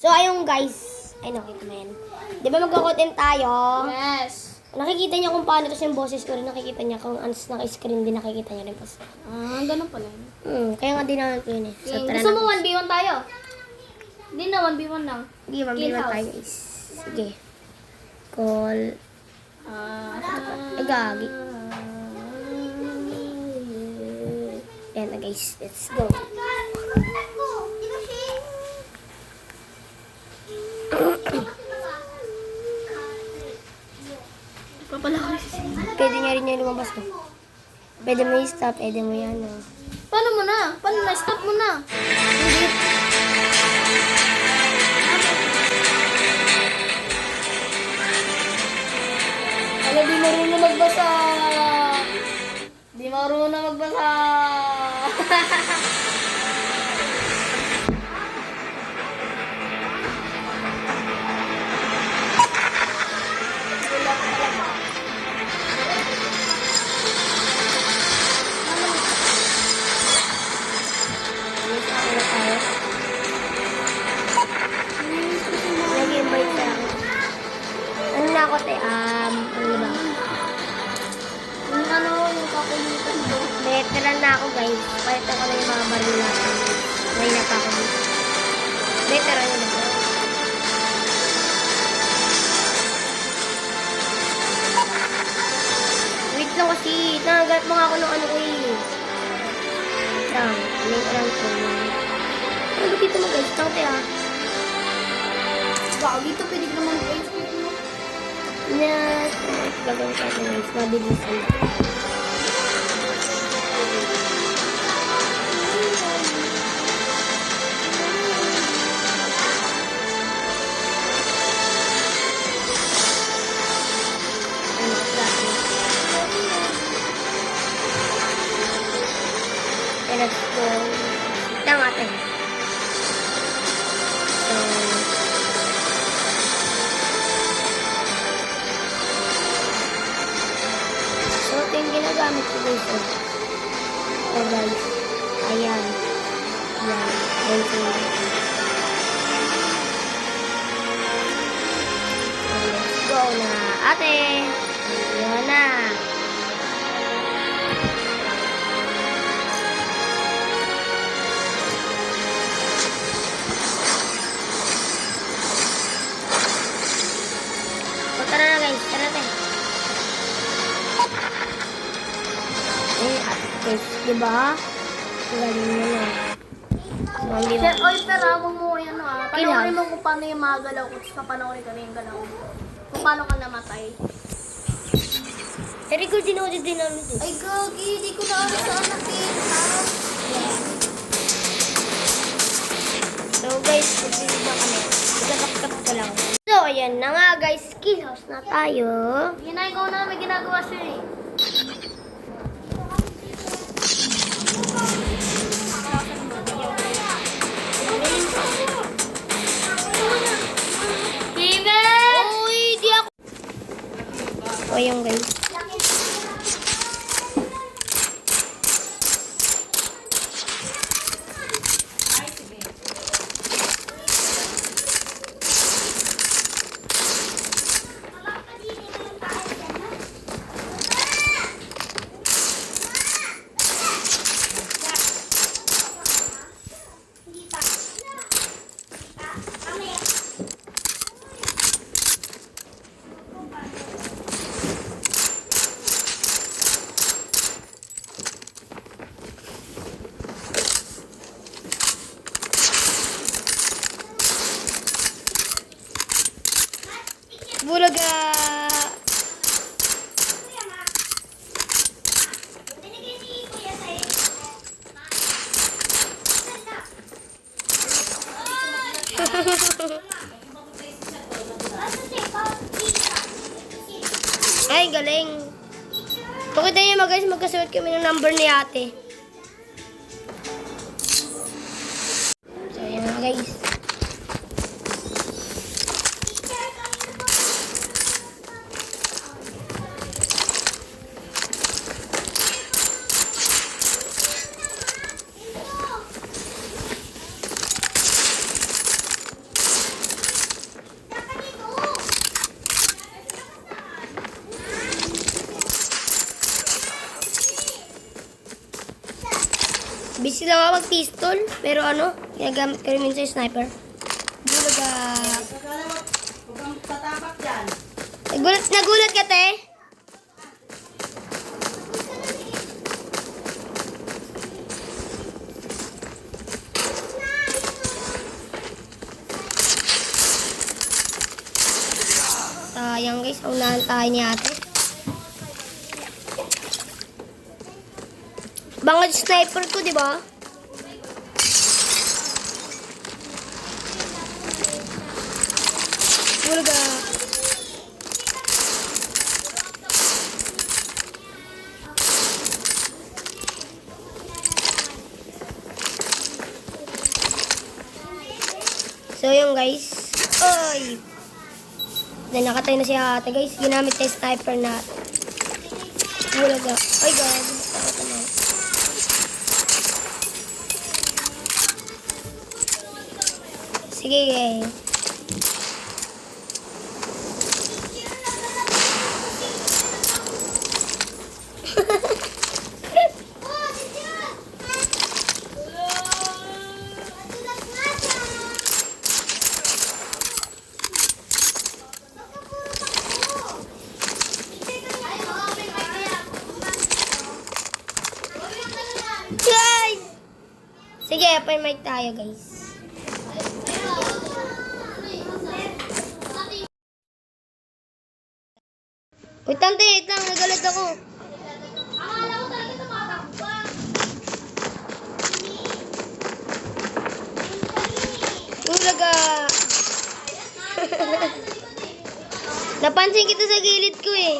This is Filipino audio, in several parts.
So, ayun guys. Ay, nakita mo yan. Di ba magkakotin tayo? Yes. Nakikita niya kung paano, tapos yung boses ko rin nakikita niya. Kung ano naka-screen din nakikita niya rin. Tapos, Ganun pala. kaya nga din naman ko yun eh. So, tara Gusto na. mo 1v1 tayo? Hindi na, 1v1 lang. Sige, mabilis Kill tayo guys. Sige. Call. Gagi. Yan na guys. Let's go. Pwede niya rin yung lumabas ko. Pwede mo i-stop, pwede mo yan. Oh. Paano mo na? Paano na? Stop mo na. Alam, di marunong magbasa. Di marunong magbasa. Nag-invite ka ako. Ano na ako, te? Ano ba? Yung kakulitan ko. Veteran na ako, guys. Palitan ko na yung mga baril natin. May na pa ako dito. Veteran na ako. Wait lang kasi. Nagagat mo nga ako ng ano ko eh. Lang. Lang ko. Ano dito mo, guys? Tang, te, Gagi to, pwede ka naman Facebook mo. Yes. Gagawin ko ito, guys. Mabilisan. Let's go. Ito nga tayo. So, ito yung ginagamit ko guys. So guys. Ayan. Ayan. Ayan ko. So, let's go na. Ate! Ayan na. Tara na guys, tara na. Guys, diba? Galing mo na. Sir, oy, pero mo mo yan Kailangan. panoorin mo kung paano yung mga galaw ko. Tapos papanoorin ka na yung galaw ko. Kung paano ka namatay. Pero ko din ako din ano din. Ay, gagi, di ko na alam sa anak eh. So guys, magsisid na kami. Magkakap-kap ko lang. So, ayan na nga guys. Skill house na tayo. Yun na, ikaw na may ginagawa siya eh. Steven! Uy, di ako. O, ayan guys. Bulaga! Ay, galing. Pakita niyo mga guys, magkasuot kami ng number ni ate. So, yan mga guys. busy lang ako mag-pistol. Pero ano, ginagamit ko rin minsan yung sniper. Bulaga. Huwag kang tatapak dyan. Nagulat ka, te? Sayang guys, unahan tayo ni ate. Bangod sniper ko, di ba? Bulaga. So yun guys. Oy! Then nakatay na si ate guys. Ginamit na yung sniper natin. Bulaga. Oy guys. Sige guys. Guys! Sige, open mic tayo guys. Wait lang, wait lang. Nagalit ako. Ulaga. Napansin kita sa gilid ko eh.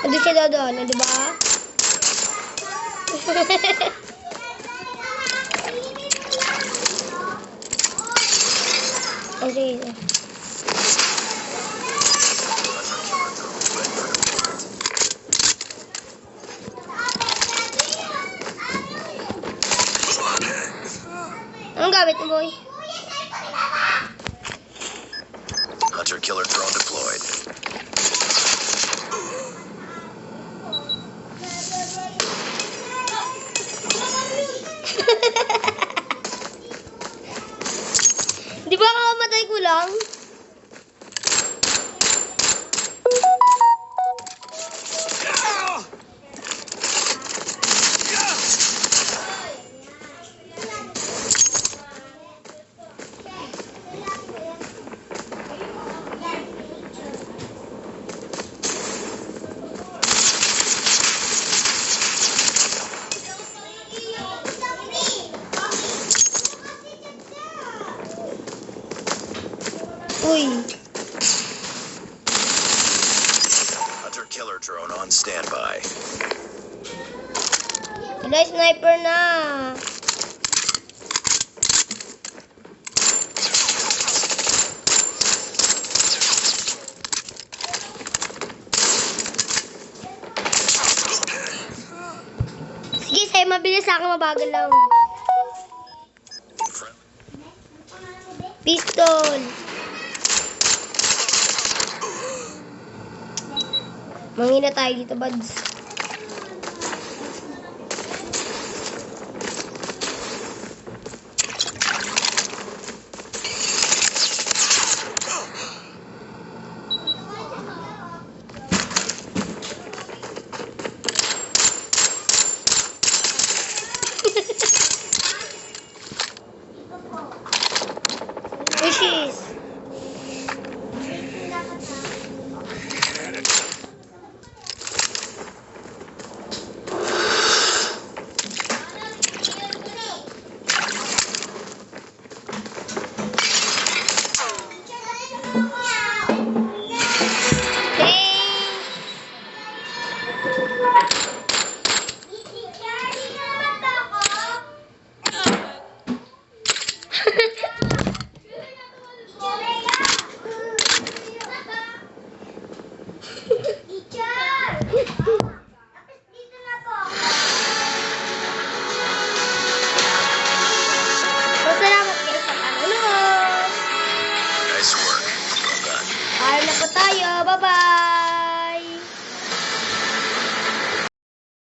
Ando siya daw doon, di ba? Oh, sige. Anong gamit mo, boy? Hunter killer drone deployed. Di ba kakamatay ko lang? Uy. Hunter killer drone on standby. Wala, sniper na. Sige, sa'yo mabilis, sa akin mabagal lang. Pistol. Mangina tayo dito, buds. Wishes. Salamat guys sa panonood. tayo. Bye-bye.